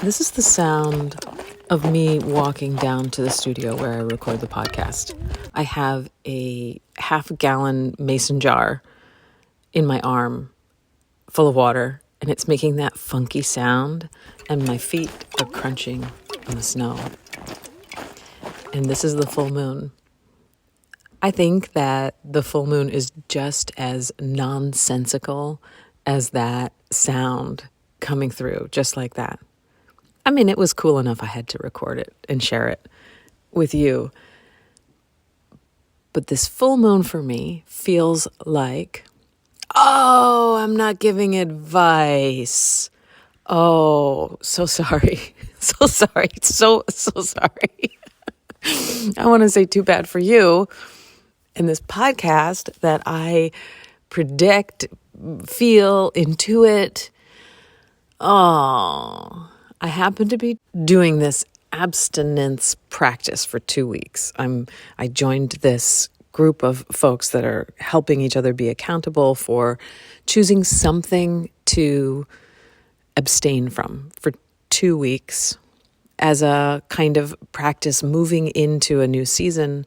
This is the sound of me walking down to the studio where I record the podcast. I have a half-gallon mason jar in my arm full of water, and it's making that funky sound, and my feet are crunching on the snow. And this is the full moon. I think that the full moon is just as nonsensical as that sound coming through, just like that. I mean, it was cool enough I had to record it and share it with you. But this full moon for me feels like, oh, I'm not giving advice. Oh, so sorry. So sorry. So sorry. I want to say too bad for you in this podcast that I predict, feel, intuit. Oh, I happen to be doing this abstinence practice for 2 weeks. I joined this group of folks that are helping each other be accountable for choosing something to abstain from for 2 weeks as a kind of practice moving into a new season.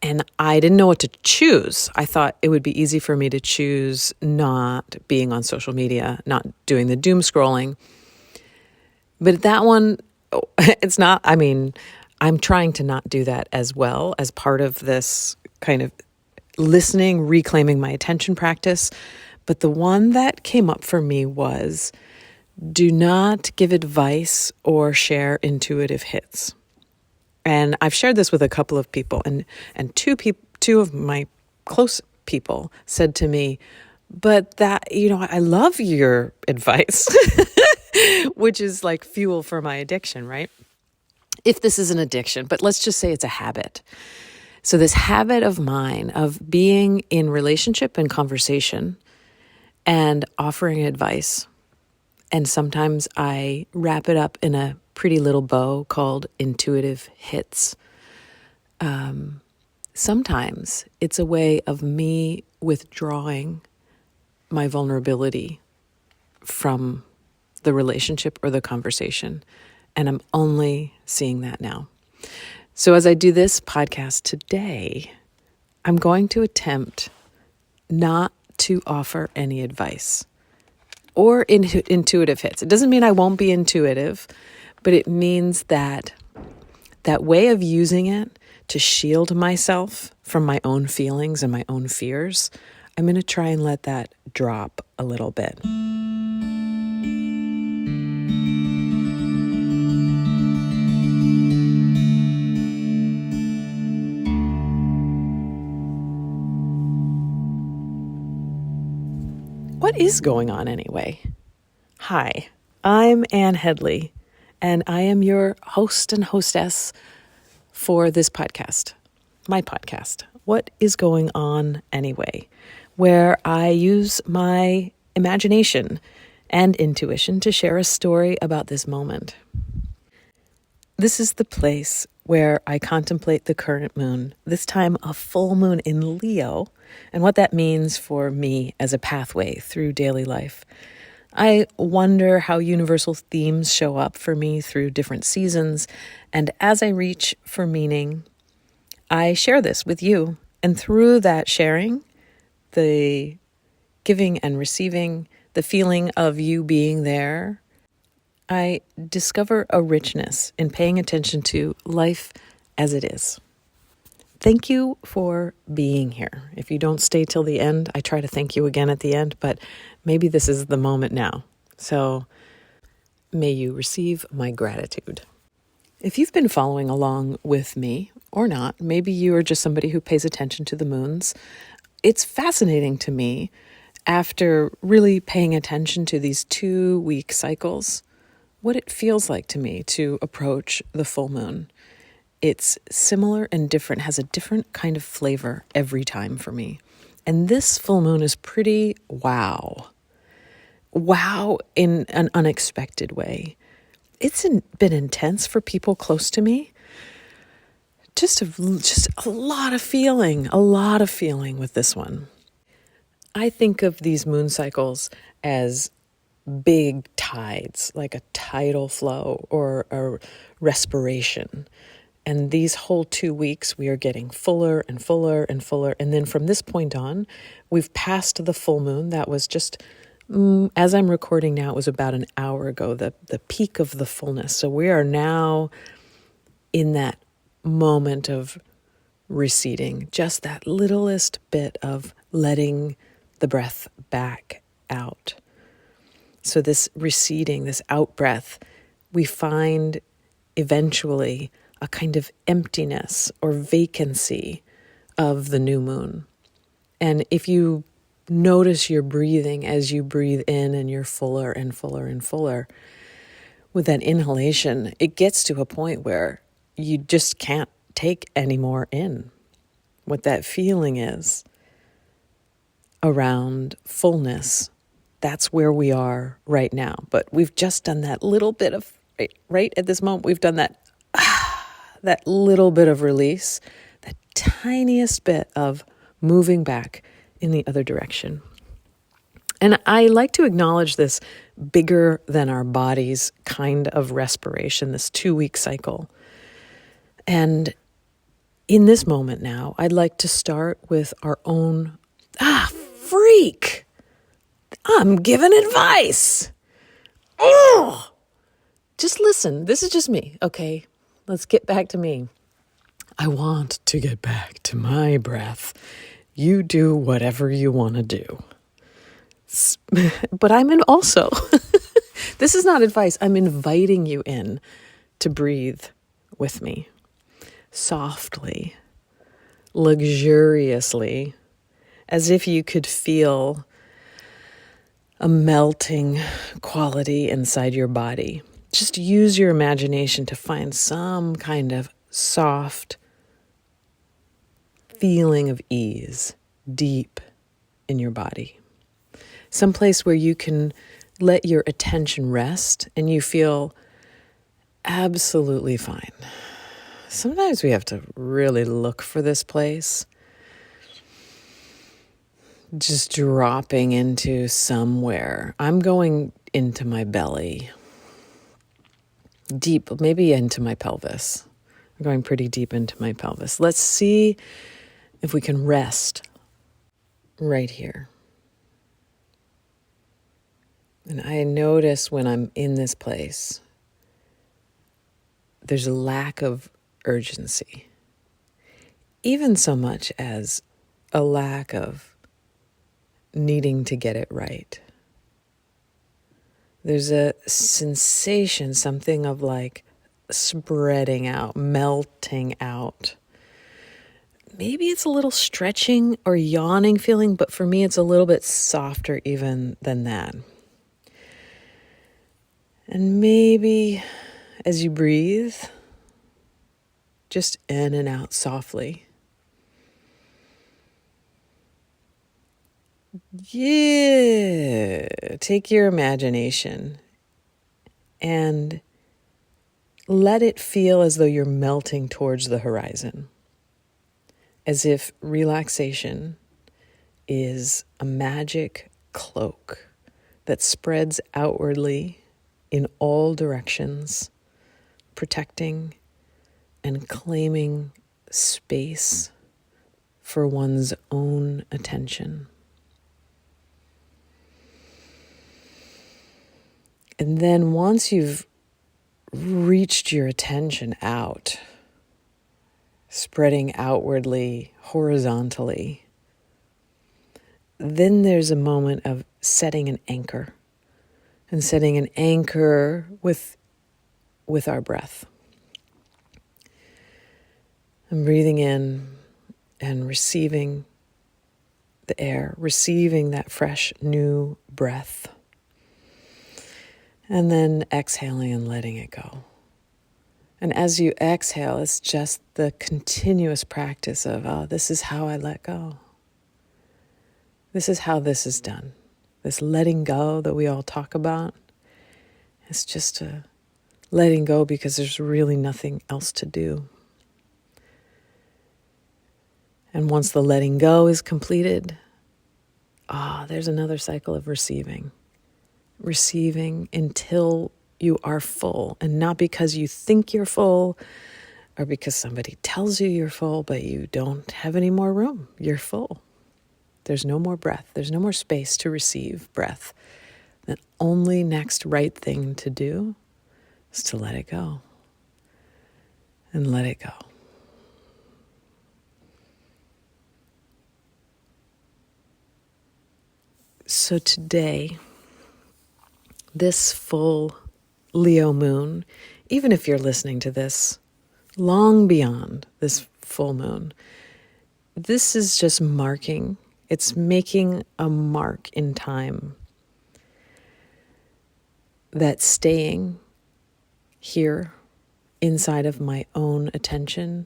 And I didn't know what to choose. I thought it would be easy for me to choose not being on social media, not doing the doom scrolling. But that one, it's not, I'm trying to not do that as well as part of this kind of listening, reclaiming my attention practice. But the one that came up for me was do not give advice or share intuitive hits. And I've shared this with a couple of people, and two of my close people said to me, but that, I love your advice, which is like fuel for my addiction, right? If this is an addiction, but let's just say it's a habit. So this habit of mine of being in relationship and conversation and offering advice, and sometimes I wrap it up in a pretty little bow called intuitive hits. Sometimes it's a way of me withdrawing my vulnerability from the relationship or the conversation. And I'm only seeing that now. So as I do this podcast today, I'm going to attempt not to offer any advice or intuitive hits. It doesn't mean I won't be intuitive, but it means that way of using it to shield myself from my own feelings and my own fears, I'm going to try and let that drop a little bit. What is going on anyway? Hi, I'm Ann Headley, and I am your host and hostess for this podcast, my podcast, What is Going On Anyway, where I use my imagination and intuition to share a story about this moment. This is the place where I contemplate the current moon, this time a full moon in Leo, and what that means for me as a pathway through daily life. I wonder how universal themes show up for me through different seasons, and as I reach for meaning, I share this with you. And through that sharing, the giving and receiving, the feeling of you being there, I discover a richness in paying attention to life as it is. Thank you for being here. If you don't stay till the end, I try to thank you again at the end, but maybe this is the moment now. So may you receive my gratitude. If you've been following along with me or not, maybe you are just somebody who pays attention to the moons. It's fascinating to me after really paying attention to these 2-week cycles, what it feels like to me to approach the full moon. It's similar and different, has a different kind of flavor every time for me. And this full moon is pretty wow. Wow in an unexpected way. It's been intense for people close to me. Just a lot of feeling with this one. I think of these moon cycles as big tides, like a tidal flow or a respiration. And these whole 2 weeks, we are getting fuller and fuller and fuller. And then from this point on, we've passed the full moon. That was just, as I'm recording now, it was about an hour ago, the peak of the fullness. So we are now in that moment of receding, just that littlest bit of letting the breath back out. So this receding, this out breath, we find eventually a kind of emptiness or vacancy of the new moon. And if you notice your breathing as you breathe in and you're fuller and fuller and fuller, with that inhalation, it gets to a point where you just can't take any more in. What that feeling is around fullness, that's where we are right now. But we've just done that little bit of, right at this moment, we've done that that little bit of release, that tiniest bit of moving back in the other direction. And I like to acknowledge this bigger than our bodies kind of respiration, this 2-week cycle. And in this moment now, I'd like to start with our own, freak! I'm giving advice! Oh! Just listen. This is just me, okay? Let's get back to me. I want to get back to my breath. You do whatever you want to do. But I'm in also, this is not advice. I'm inviting you in to breathe with me. Softly, luxuriously, as if you could feel a melting quality inside your body. Just use your imagination to find some kind of soft feeling of ease deep in your body. Someplace where you can let your attention rest and you feel absolutely fine. Sometimes we have to really look for this place. Just dropping into somewhere. I'm going into my belly. Deep, maybe into my pelvis. I'm going pretty deep into my pelvis. Let's see if we can rest right here. And I notice when I'm in this place, there's a lack of urgency. Even so much as a lack of needing to get it right. There's a sensation, something of like spreading out, melting out. Maybe it's a little stretching or yawning feeling, but for me it's a little bit softer even than that. And maybe as you breathe, just in and out softly. Yeah, take your imagination and let it feel as though you're melting towards the horizon, as if relaxation is a magic cloak that spreads outwardly in all directions, protecting and claiming space for one's own attention. And then once you've reached your attention out, spreading outwardly, horizontally, then there's a moment of setting an anchor, and setting an anchor with our breath. I'm breathing in and receiving the air, receiving that fresh new breath. And then exhaling and letting it go. And as you exhale, it's just the continuous practice of, this is how I let go. This is how this is done. This letting go that we all talk about, it's just a letting go because there's really nothing else to do. And once the letting go is completed, there's another cycle of receiving. receiving until you are full, and not because you think you're full or because somebody tells you you're full, but you don't have any more room. You're full. There's no more breath. There's no more space to receive breath. The only next right thing to do is to let it go. And let it go. So today, this full Leo moon, even if you're listening to this long beyond this full moon, this is just marking. It's making a mark in time that staying here inside of my own attention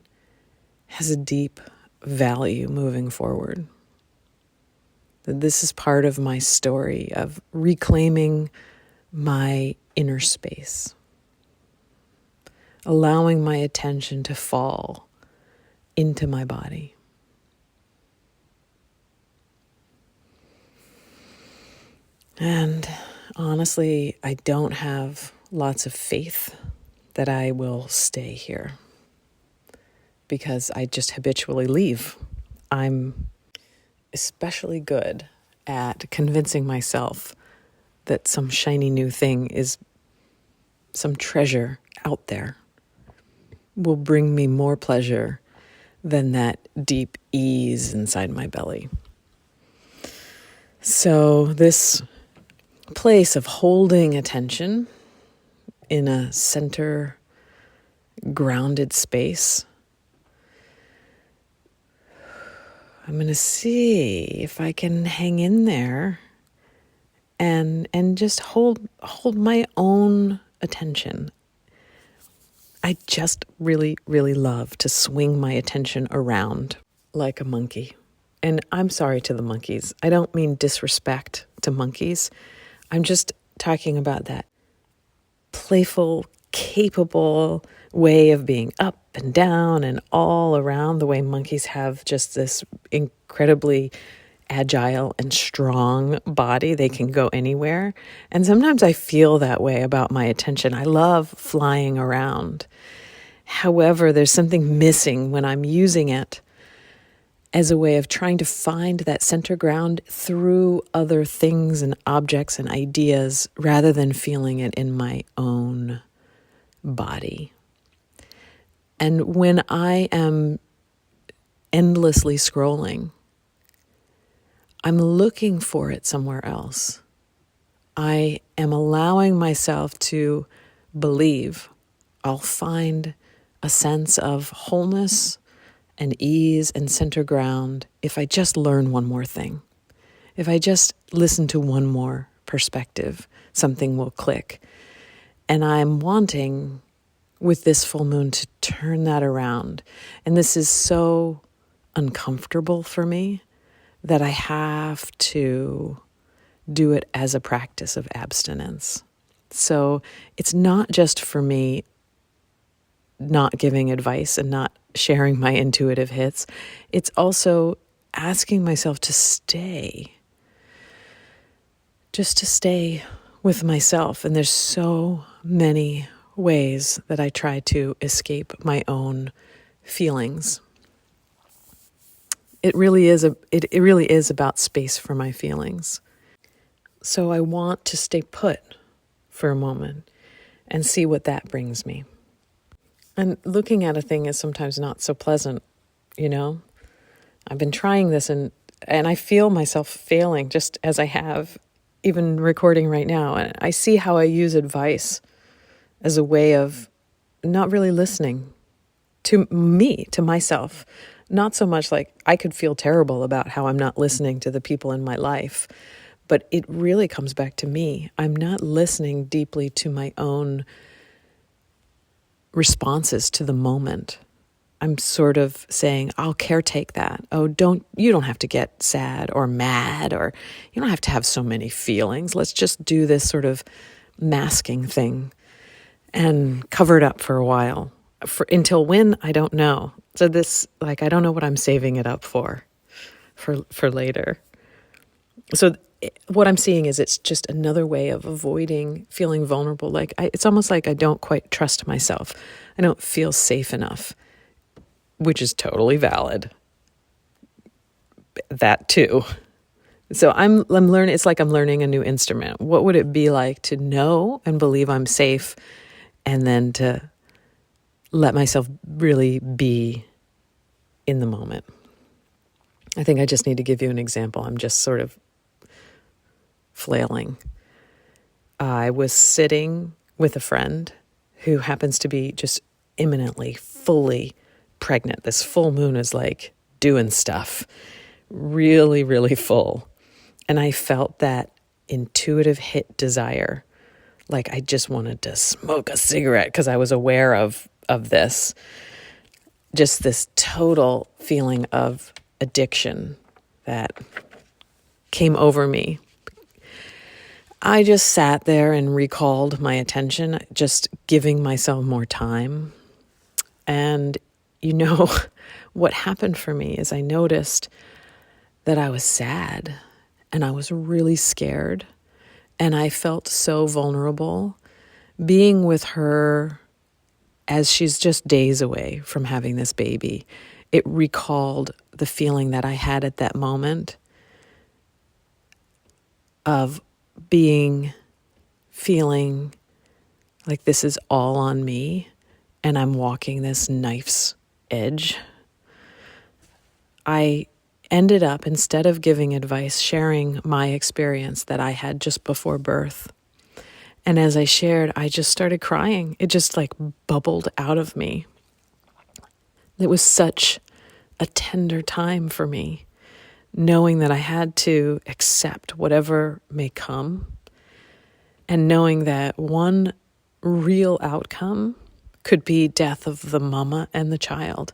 has a deep value moving forward. That this is part of my story of reclaiming my inner space, allowing my attention to fall into my body. And honestly, I don't have lots of faith that I will stay here because I just habitually leave. I'm especially good at convincing myself that some shiny new thing is some treasure out there will bring me more pleasure than that deep ease inside my belly. So this place of holding attention in a center grounded space, I'm going to see if I can hang in there and just hold my own attention. I just really, really love to swing my attention around like a monkey. And I'm sorry to the monkeys. I don't mean disrespect to monkeys. I'm just talking about that playful, capable way of being up and down and all around, the way monkeys have just this incredibly agile and strong body. They can go anywhere. And sometimes I feel that way about my attention. I love flying around. However, there's something missing when I'm using it as a way of trying to find that center ground through other things and objects and ideas rather than feeling it in my own body. And when I am endlessly scrolling, I'm looking for it somewhere else. I am allowing myself to believe I'll find a sense of wholeness and ease and center ground if I just learn one more thing. If I just listen to one more perspective, something will click. And I'm wanting, with this full moon, to turn that around. And this is so uncomfortable for me that I have to do it as a practice of abstinence. So it's not just for me not giving advice and not sharing my intuitive hits. It's also asking myself to stay, just to stay with myself. And there's so many ways that I try to escape my own feelings. It really is about space for my feelings. So I want to stay put for a moment and see what that brings me. And looking at a thing is sometimes not so pleasant, you know? I've been trying this and I feel myself failing just as I have, even recording right now. And I see how I use advice as a way of not really listening to me, to myself. Not so much like I could feel terrible about how I'm not listening to the people in my life, but it really comes back to me. I'm not listening deeply to my own responses to the moment. I'm sort of saying, I'll caretake that. Oh, you don't have to get sad or mad, or you don't have to have so many feelings. Let's just do this sort of masking thing and cover it up for a while. Until when, I don't know. So this, I don't know what I'm saving it up for later. So what I'm seeing is it's just another way of avoiding feeling vulnerable. Like it's almost like I don't quite trust myself. I don't feel safe enough, which is totally valid. That too. So I'm learning. It's like I'm learning a new instrument. What would it be like to know and believe I'm safe, and then to let myself really be in the moment? I think I just need to give you an example. I'm just sort of flailing. I was sitting with a friend who happens to be just imminently, fully pregnant. This full moon is like doing stuff, really, really full. And I felt that intuitive hit desire. Like I just wanted to smoke a cigarette because I was aware of this. Just this total feeling of addiction that came over me. I just sat there and recalled my attention, just giving myself more time. And what happened for me is I noticed that I was sad and I was really scared and I felt so vulnerable being with her as she's just days away from having this baby. It recalled the feeling that I had at that moment of feeling like this is all on me and I'm walking this knife's edge. I ended up, instead of giving advice, sharing my experience that I had just before birth. And as I shared, I just started crying. It just like bubbled out of me. It was such a tender time for me, knowing that I had to accept whatever may come, and knowing that one real outcome could be death of the mama and the child.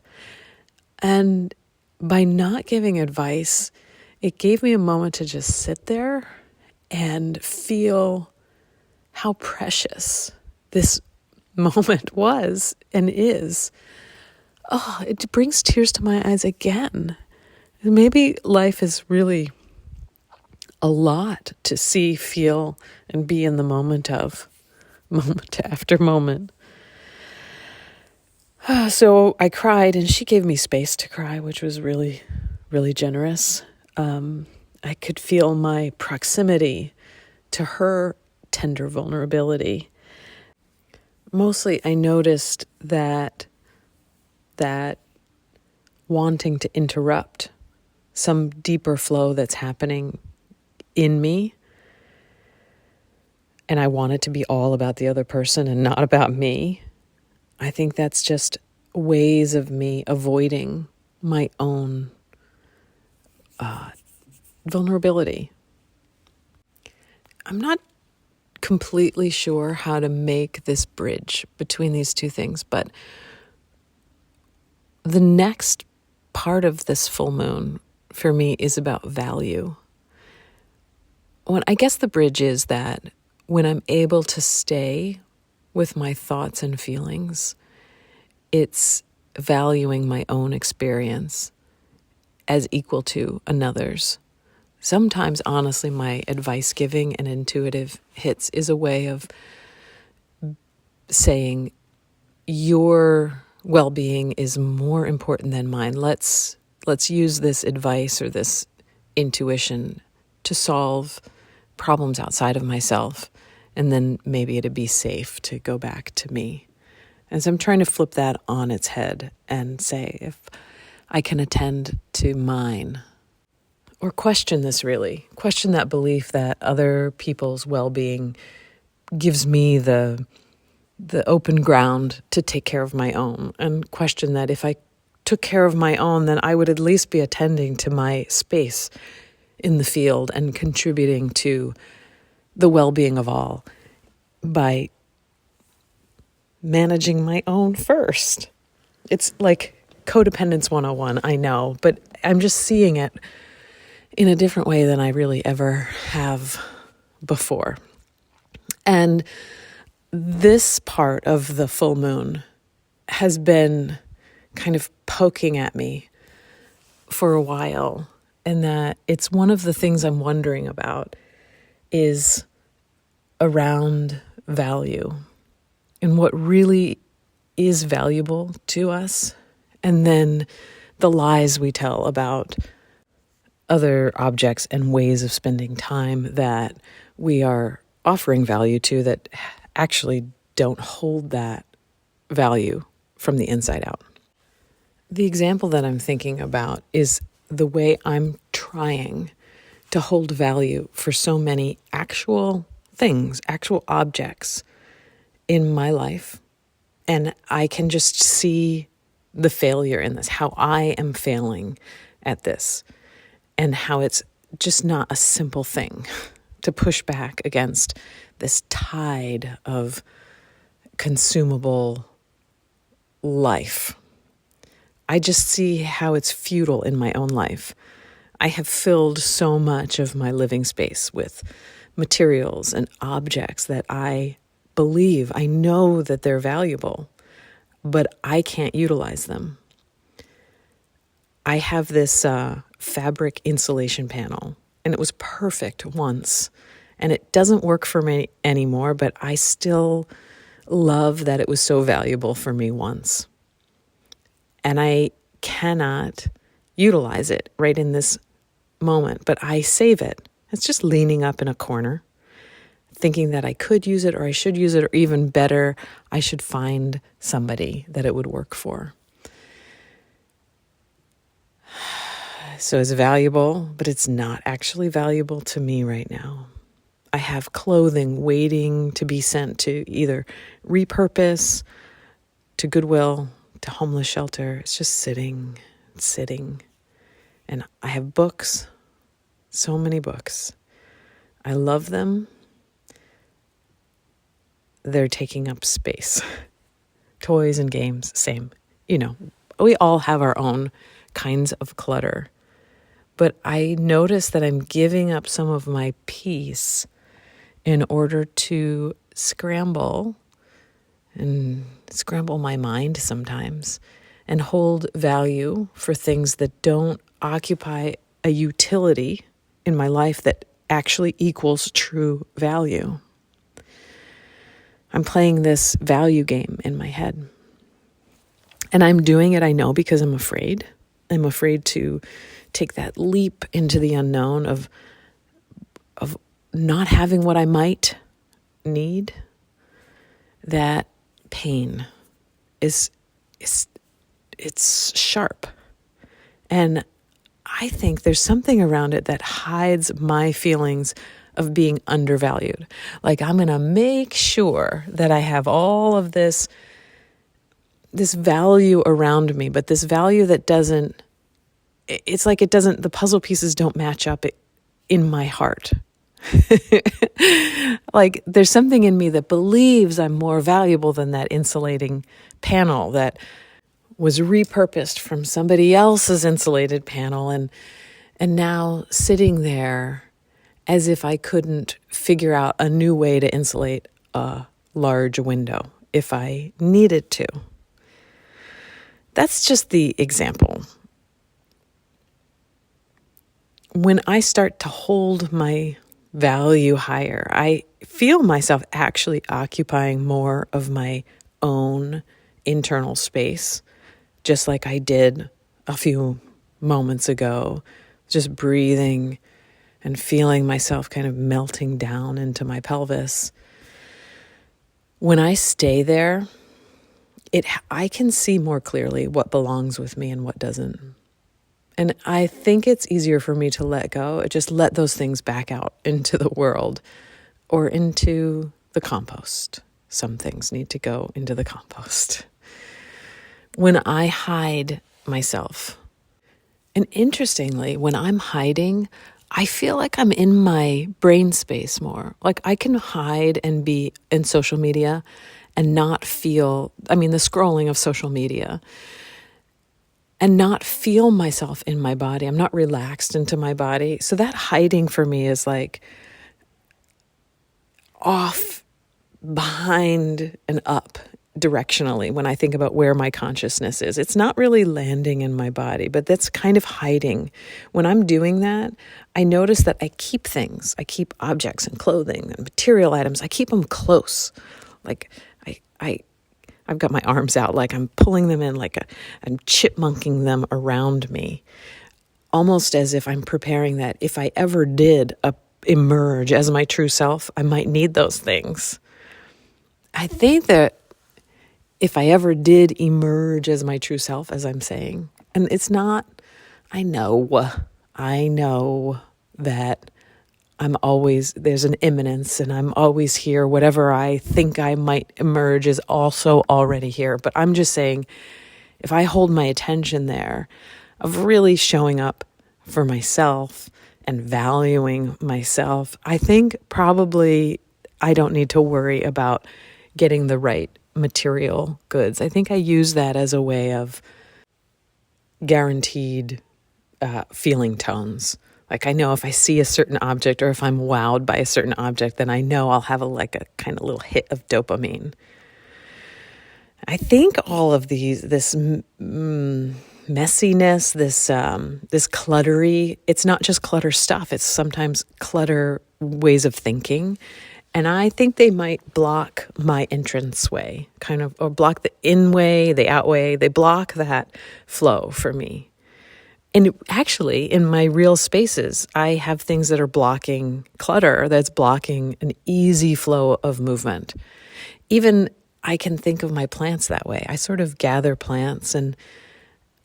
And by not giving advice, it gave me a moment to just sit there and feel how precious this moment was and is. Oh, it brings tears to my eyes again. Maybe life is really a lot to see, feel, and be in the moment of, moment after moment. So I cried, and she gave me space to cry, which was really, really generous. I could feel my proximity to her tender vulnerability. Mostly, I noticed that wanting to interrupt some deeper flow that's happening in me, and I want it to be all about the other person and not about me. I think that's just ways of me avoiding my own vulnerability. I'm not completely sure how to make this bridge between these two things, but the next part of this full moon for me is about value. I guess the bridge is that when I'm able to stay with my thoughts and feelings, it's valuing my own experience as equal to another's. Sometimes, honestly, my advice giving and intuitive hits is a way of saying, your well-being is more important than mine. Let's use this advice or this intuition to solve problems outside of myself, and then maybe it'd be safe to go back to me. And so I'm trying to flip that on its head and say, if I can attend to mine, or question this really, question that belief that other people's well-being gives me the open ground to take care of my own, and question that if I took care of my own, then I would at least be attending to my space in the field and contributing to the well-being of all by managing my own first. It's like codependence 101, I know, but I'm just seeing it in a different way than I really ever have before. And this part of the full moon has been kind of poking at me for a while and that it's one of the things I'm wondering about is around value and what really is valuable to us, and then the lies we tell about other objects and ways of spending time that we are offering value to that actually don't hold that value from the inside out. The example that I'm thinking about is the way I'm trying to hold value for so many actual things, actual objects in my life. And I can just see the failure in this, how I am failing at this, and how it's just not a simple thing to push back against this tide of consumable life. I just see how it's futile in my own life. I have filled so much of my living space with materials and objects that I believe, I know that they're valuable, but I can't utilize them. I have this fabric insulation panel, and it was perfect once, and it doesn't work for me anymore, but I still love that it was so valuable for me once. And I cannot utilize it right in this moment, but I save it. It's just leaning up in a corner, thinking that I could use it or I should use it, or even better, I should find somebody that it would work for. So it's valuable, but it's not actually valuable to me right now. I have clothing waiting to be sent to either repurpose, to Goodwill, to homeless shelter. It's just sitting. And I have books, so many books. I love them. They're taking up space. Toys and games, same. We all have our own kinds of clutter. But I notice that I'm giving up some of my peace in order to scramble my mind sometimes and hold value for things that don't occupy a utility in my life that actually equals true value. I'm playing this value game in my head. And I'm doing it, I know, because I'm afraid. I'm afraid to take that leap into the unknown of not having what I might need. That pain it's sharp. And I think there's something around it that hides my feelings of being undervalued. Like, I'm going to make sure that I have all of this value around me, but this value that the puzzle pieces don't match up in my heart. Like, there's something in me that believes I'm more valuable than that insulating panel that was repurposed from somebody else's insulated panel and now sitting there as if I couldn't figure out a new way to insulate a large window if I needed to. That's just the example. When I start to hold my value higher, I feel myself actually occupying more of my own internal space, just like I did a few moments ago, just breathing and feeling myself kind of melting down into my pelvis. When I stay there, I can see more clearly what belongs with me and what doesn't. And I think it's easier for me to let go, just let those things back out into the world or into the compost. Some things need to go into the compost. When I hide myself, and interestingly, when I'm hiding, I feel like I'm in my brain space more. Like, I can hide and be in social media and not feel, the scrolling of social media, and not feel myself in my body. I'm not relaxed into my body. So that hiding for me is like off, behind, and up directionally when I think about where my consciousness is. It's not really landing in my body, but that's kind of hiding. When I'm doing that, I notice that I keep things. I keep objects and clothing and material items. I keep them close. Like I've got my arms out, like I'm pulling them in, like I'm chipmunking them around me, almost as if I'm preparing that if I ever did emerge as my true self, I might need those things. I think that if I ever did emerge as my true self, as I'm saying, and it's not, I know that there's an imminence and I'm always here. Whatever I think I might emerge is also already here. But I'm just saying, if I hold my attention there of really showing up for myself and valuing myself, I think probably I don't need to worry about getting the right material goods. I think I use that as a way of guaranteed feeling tones. Like I know if I see a certain object or if I'm wowed by a certain object, then I know I'll have a kind of little hit of dopamine. I think all of this messiness, this cluttery, it's not just clutter stuff. It's sometimes clutter ways of thinking. And I think they might block my entranceway, or block the in way, the out way. They block that flow for me. And actually, in my real spaces, I have things that are blocking clutter, that's blocking an easy flow of movement. Even I can think of my plants that way. I sort of gather plants, and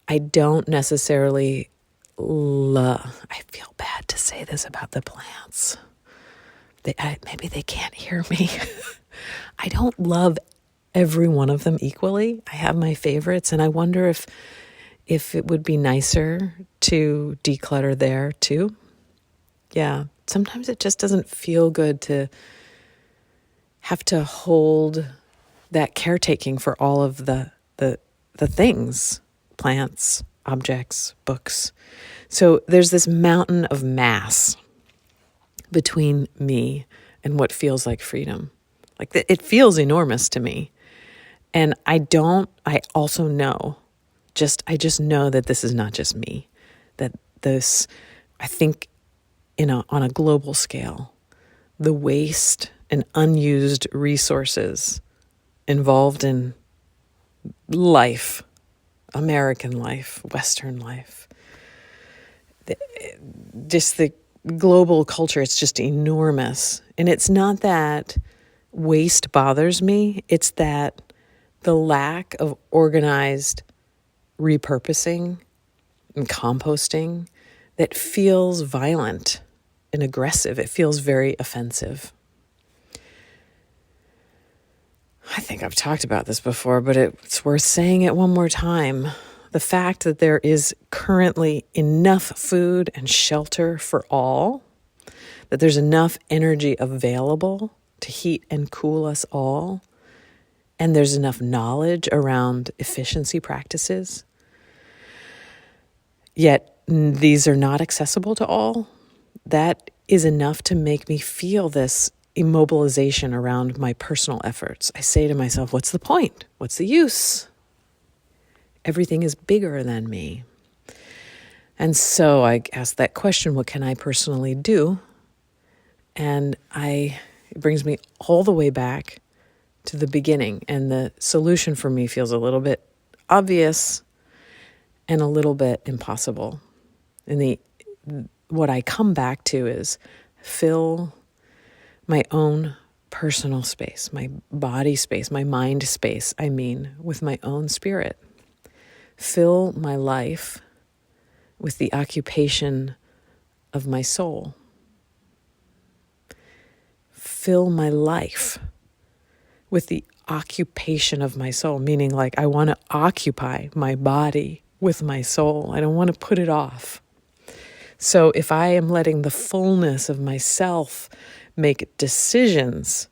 I don't necessarily I feel bad to say this about the plants. Maybe they can't hear me. I don't love every one of them equally. I have my favorites, and I wonder if it would be nicer to declutter there too. Yeah, sometimes it just doesn't feel good to have to hold that caretaking for all of the things, plants, objects, books. So there's this mountain of mass between me and what feels like freedom. Like it feels enormous to me. And I also know, I just know that this is not just me. That this, I think on a global scale, the waste and unused resources involved in life, American life, Western life, just the global culture, it's just enormous. And it's not that waste bothers me. It's that the lack of organized repurposing and composting that feels violent and aggressive. It feels very offensive. I think I've talked about this before, but it's worth saying it one more time. The fact that there is currently enough food and shelter for all, that there's enough energy available to heat and cool us all, and there's enough knowledge around efficiency practices, yet these are not accessible to all, that is enough to make me feel this immobilization around my personal efforts. I say to myself, what's the point? What's the use? Everything is bigger than me. And so I ask that question, what can I personally do? And it brings me all the way back to the beginning. And the solution for me feels a little bit obvious and a little bit impossible. And what I come back to is fill my own personal space, my body space, my mind space, with my own spirit. Fill my life with the occupation of my soul. Fill my life with the occupation of my soul, meaning like I want to occupy my body with my soul. I don't want to put it off. So if I am letting the fullness of myself make decisions,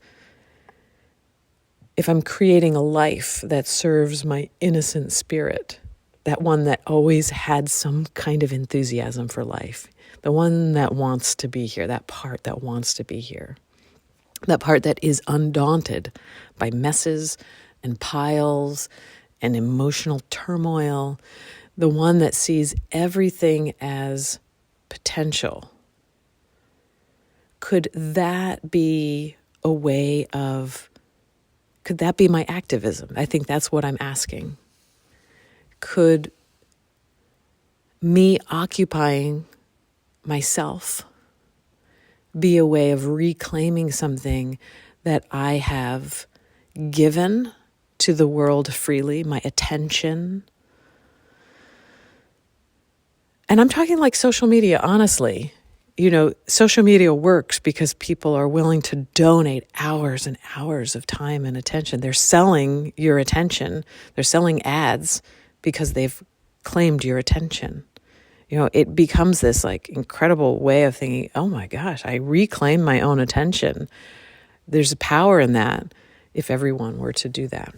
if I'm creating a life that serves my innocent spirit, that one that always had some kind of enthusiasm for life, the one that wants to be here, that part that wants to be here, that part that is undaunted by messes and piles and emotional turmoil, the one that sees everything as potential. Could that be a way of, could that be my activism? I think that's what I'm asking. Could me occupying myself be a way of reclaiming something that I have given to the world freely, my attention? And I'm talking like social media, honestly. Social media works because people are willing to donate hours and hours of time and attention. They're selling your attention. They're selling ads because they've claimed your attention. It becomes this like incredible way of thinking, oh my gosh, I reclaim my own attention. There's a power in that if everyone were to do that.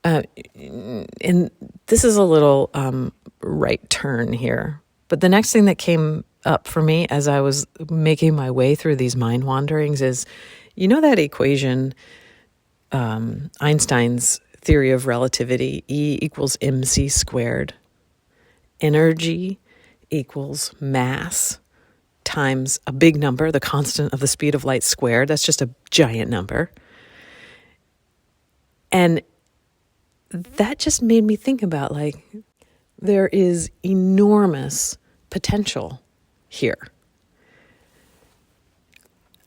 And this is a little right turn here. But the next thing that came up for me as I was making my way through these mind wanderings is, that equation, Einstein's theory of relativity, E equals mc squared. Energy equals mass times a big number, the constant of the speed of light squared. That's just a giant number. And that just made me think about there is enormous potential here.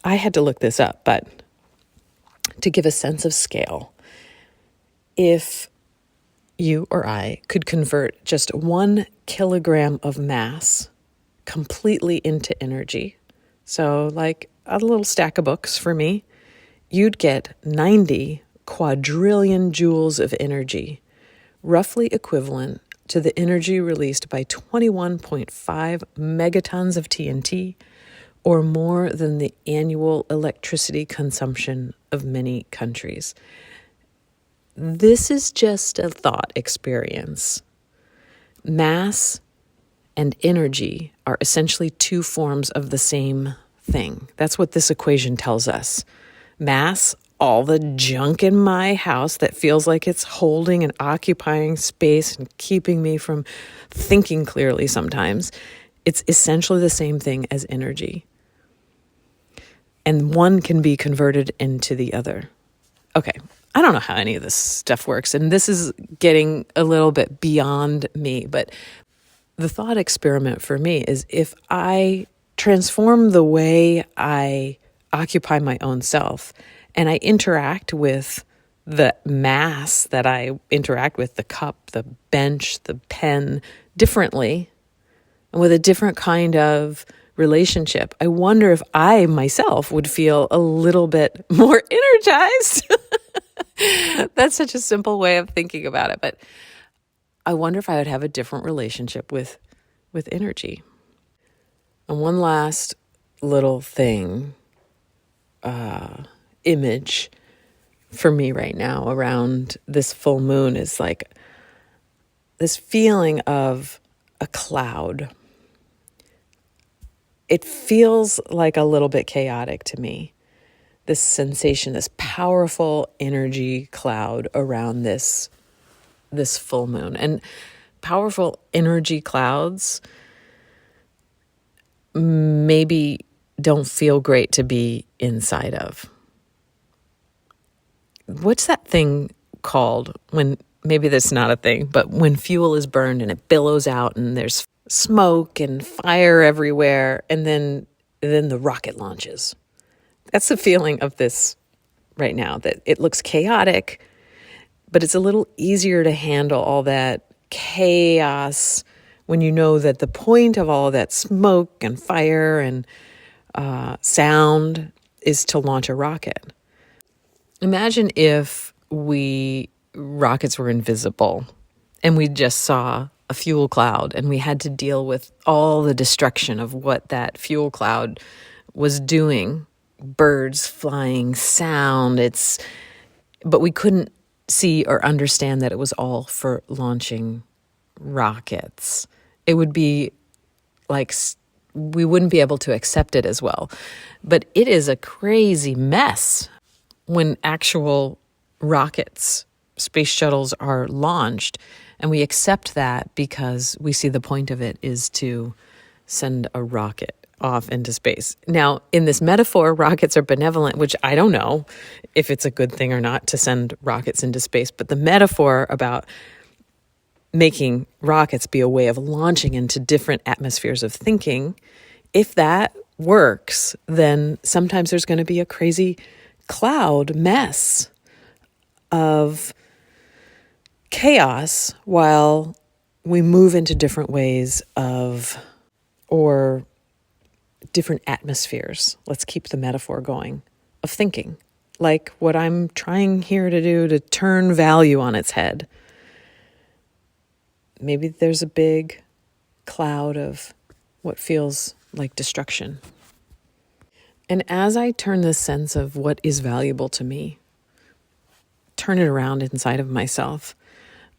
I had to look this up, but to give a sense of scale, if you or I could convert just 1 kilogram of mass completely into energy, so like a little stack of books for me, you'd get 90 quadrillion joules of energy, roughly equivalent to the energy released by 21.5 megatons of TNT, or more than the annual electricity consumption of many countries. This is just a thought experience. Mass and energy are essentially two forms of the same thing. That's what this equation tells us. Mass, all the junk in my house that feels like it's holding and occupying space and keeping me from thinking clearly sometimes. It's essentially the same thing as energy. And one can be converted into the other. Okay, I don't know how any of this stuff works, and this is getting a little bit beyond me, but the thought experiment for me is if I transform the way I occupy my own self and I interact with the mass that I interact with, the cup, the bench, the pen, differently, and with a different kind of relationship, I wonder if I myself would feel a little bit more energized. That's such a simple way of thinking about it, but I wonder if I would have a different relationship with energy. And one last little thing, image for me right now around this full moon is like this feeling of a cloud. It feels like a little bit chaotic to me. This sensation, this powerful energy cloud around this full moon. And powerful energy clouds maybe don't feel great to be inside of. What's that thing called when, maybe that's not a thing, but when fuel is burned and it billows out and there's smoke and fire everywhere, and then the rocket launches. That's the feeling of this right now, that it looks chaotic, but it's a little easier to handle all that chaos when you know that the point of all that smoke and fire and sound is to launch a rocket. Imagine if rockets were invisible and we just saw a fuel cloud and we had to deal with all the destruction of what that fuel cloud was doing. Birds flying, sound, but we couldn't see or understand that it was all for launching rockets. It would be like we wouldn't be able to accept it as well. But it is a crazy mess when actual rockets, space shuttles are launched, and we accept that because we see the point of it is to send a rocket off into space. Now, in this metaphor, rockets are benevolent, which I don't know if it's a good thing or not to send rockets into space, but the metaphor about making rockets be a way of launching into different atmospheres of thinking, if that works, then sometimes there's going to be a crazy cloud mess of chaos while we move into different ways of, or different atmospheres. Let's keep the metaphor going, of thinking, like what I'm trying here to do to turn value on its head. Maybe there's a big cloud of what feels like destruction. And as I turn this sense of what is valuable to me, turn it around inside of myself,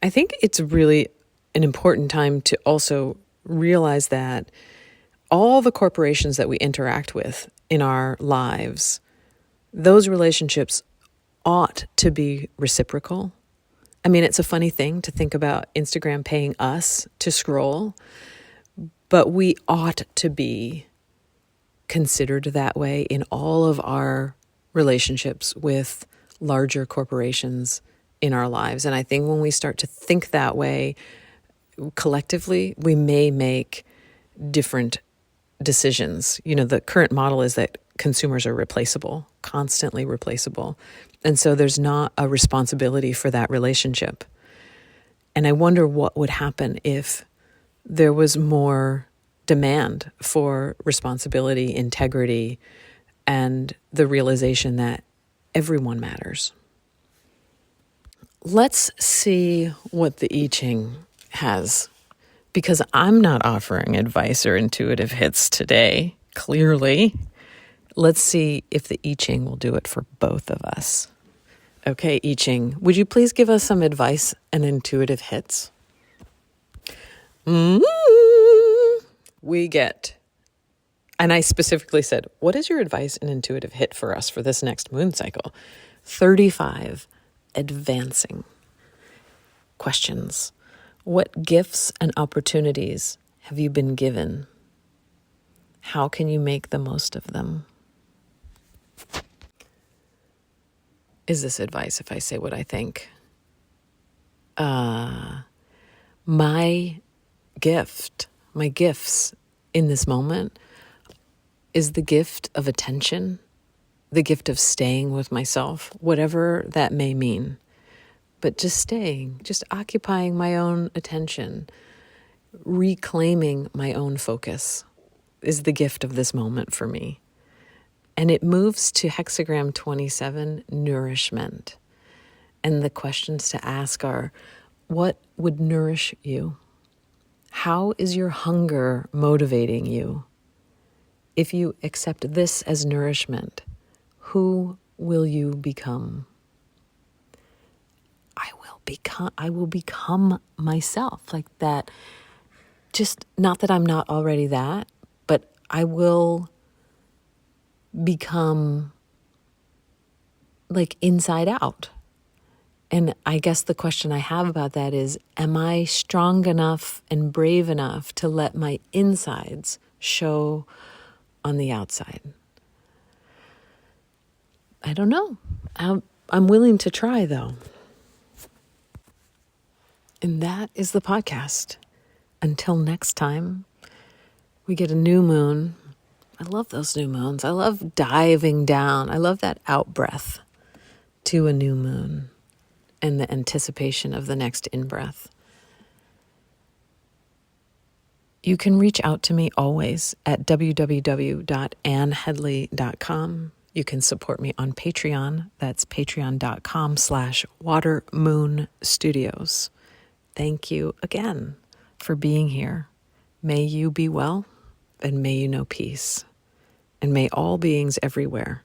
I think it's really an important time to also realize that all the corporations that we interact with in our lives, those relationships ought to be reciprocal. I mean, it's a funny thing to think about Instagram paying us to scroll, but we ought to be considered that way in all of our relationships with larger corporations in our lives. And I think when we start to think that way collectively, we may make different decisions. You know, the current model is that consumers are replaceable, constantly replaceable. And so there's not a responsibility for that relationship. And I wonder what would happen if there was more demand for responsibility, integrity, and the realization that everyone matters. Let's see what the I Ching has, because I'm not offering advice or intuitive hits today, clearly. Let's see if the I Ching will do it for both of us. Okay, I Ching, would you please give us some advice and intuitive hits? We get, and I specifically said, what is your advice and intuitive hit for us for this next moon cycle? 35, advancing. Questions. What gifts and opportunities have you been given? How can you make the most of them? Is this advice if I say what I think? My gifts in this moment is the gift of attention, the gift of staying with myself, whatever that may mean. But just staying, just occupying my own attention, reclaiming my own focus is the gift of this moment for me. And it moves to hexagram 27, nourishment. And the questions to ask are, what would nourish you? How is your hunger motivating you? If you accept this as nourishment, who will you become? I will become myself, like that. Just not that I'm not already that, but I will become like inside out. And I guess the question I have about that is, am I strong enough and brave enough to let my insides show on the outside? I don't know. I'm willing to try, though. And that is the podcast. Until next time, we get a new moon. I love those new moons. I love diving down. I love that out breath to a new moon and the anticipation of the next in-breath. You can reach out to me always at www.annheadley.com. You can support me on Patreon. That's patreon.com/watermoonstudios. Thank you again for being here. May you be well, and may you know peace. And may all beings everywhere,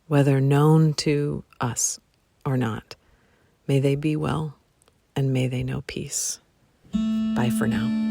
whether known to us or not, may they be well, and may they know peace. Bye for now.